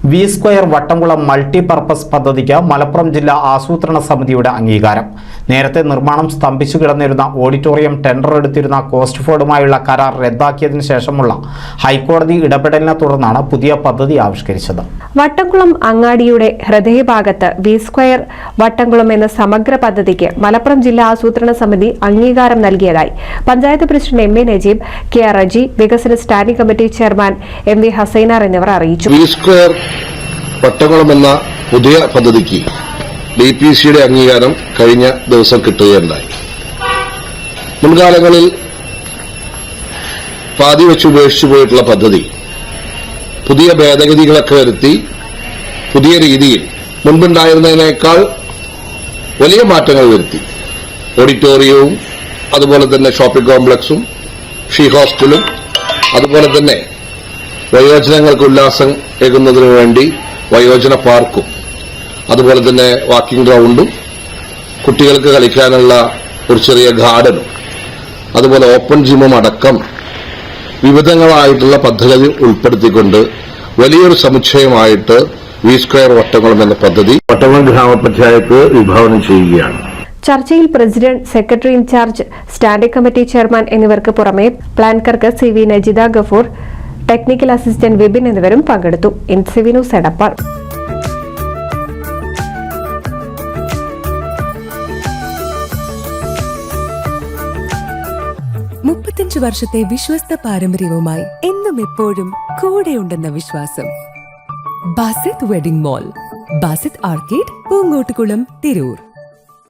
V square Vattamkulam multipurpose പദ്ധതിക്ക് മലപ്പുറം ജില്ലാ ആസൂത്രണ സമിതിയുടെ അംഗീകാരം. നേരത്തെ നിർമ്മാണം സ്തംഭിച്ചു കിടന്നിരുന്ന ഓഡിറ്റോറിയം ടെൻഡർ എടുത്തിരുന്ന കോസ്റ്റ് ഫോർഡുമായുള്ള കരാർ റദ്ദാക്കിയതിനു ശേഷമുള്ള ഹൈക്കോടതി ഇടപെടലിനെ തുടർന്നാണ് പുതിയ പദ്ധതി ആവിഷ്കരിച്ചത്. വട്ടംകുളം അങ്ങാടിയുടെ ഹൃദയഭാഗത്ത് വി സ്ക്വയർ വട്ടംകുളം എന്ന സമഗ്ര പദ്ധതിക്ക് മലപ്പുറം ജില്ലാ ആസൂത്രണ സമിതി അംഗീകാരം നൽകിയതായി panchayat president M A Najeeb, K R Reji, വികസന standing committee chairman M V Hasainar എന്നിവർ അറിയിച്ചു. വട്ടംകുളം എന്ന പുതിയ പദ്ധതിക്ക് DPCയുടെ അംഗീകാരം കഴിഞ്ഞ ദിവസം കിട്ടുകയുണ്ടായി. മുൻകാലങ്ങളിൽ പാതി വെച്ച് ഉപേക്ഷിച്ചു പോയിട്ടുള്ള പദ്ധതി പുതിയ ഭേദഗതികളൊക്കെ വരുത്തി പുതിയ രീതിയിൽ മുൻപുണ്ടായിരുന്നതിനേക്കാൾ വലിയ മാറ്റങ്ങൾ വരുത്തി ഓഡിറ്റോറിയവും അതുപോലെ തന്നെ ഷോപ്പിംഗ് കോംപ്ലക്സും ഷീ ഹോസ്റ്റലും അതുപോലെ തന്നെ വയോജനങ്ങൾക്ക് ഉല്ലാസം ഏകുന്നതിനു വേണ്ടി വയോജന പാർക്കും അതുപോലെ തന്നെ വാക്കിംഗ് ഗ്രൗണ്ടും കുട്ടികൾക്ക് കളിക്കാനുള്ള ഒരു ചെറിയ ഗാർഡനും അതുപോലെ ഓപ്പൺ ജിമ്മും അടക്കം വിവിധങ്ങളായിട്ടുള്ള പദ്ധതി ഉൾപ്പെടുത്തിക്കൊണ്ട് വലിയൊരു സമുച്ചയമായിട്ട് വി സ്ക്വയർ വട്ടംകുളം എന്ന പദ്ധതി വട്ടംകുളം ഗ്രാമപഞ്ചായത്ത് വിഭാവനം ചെയ്യുകയാണ്. ചർച്ചയിൽ president, secretary incharge, standing committee chairman എന്നിവർക്ക് പുറമെ പ്ലാൻകർക്ക് CV Najida Gafoor, technical assistant Vipin എന്നിവരും പങ്കെടുത്തു. NCV news Edappal. 35 വർഷത്തെ വിശ്വസ്ത പാരമ്പര്യവുമായി എന്നും എപ്പോഴും കൂടെയുണ്ടെന്ന വിശ്വാസം. Basith wedding mall, Basith arcade, Poongottukulam, Tirur.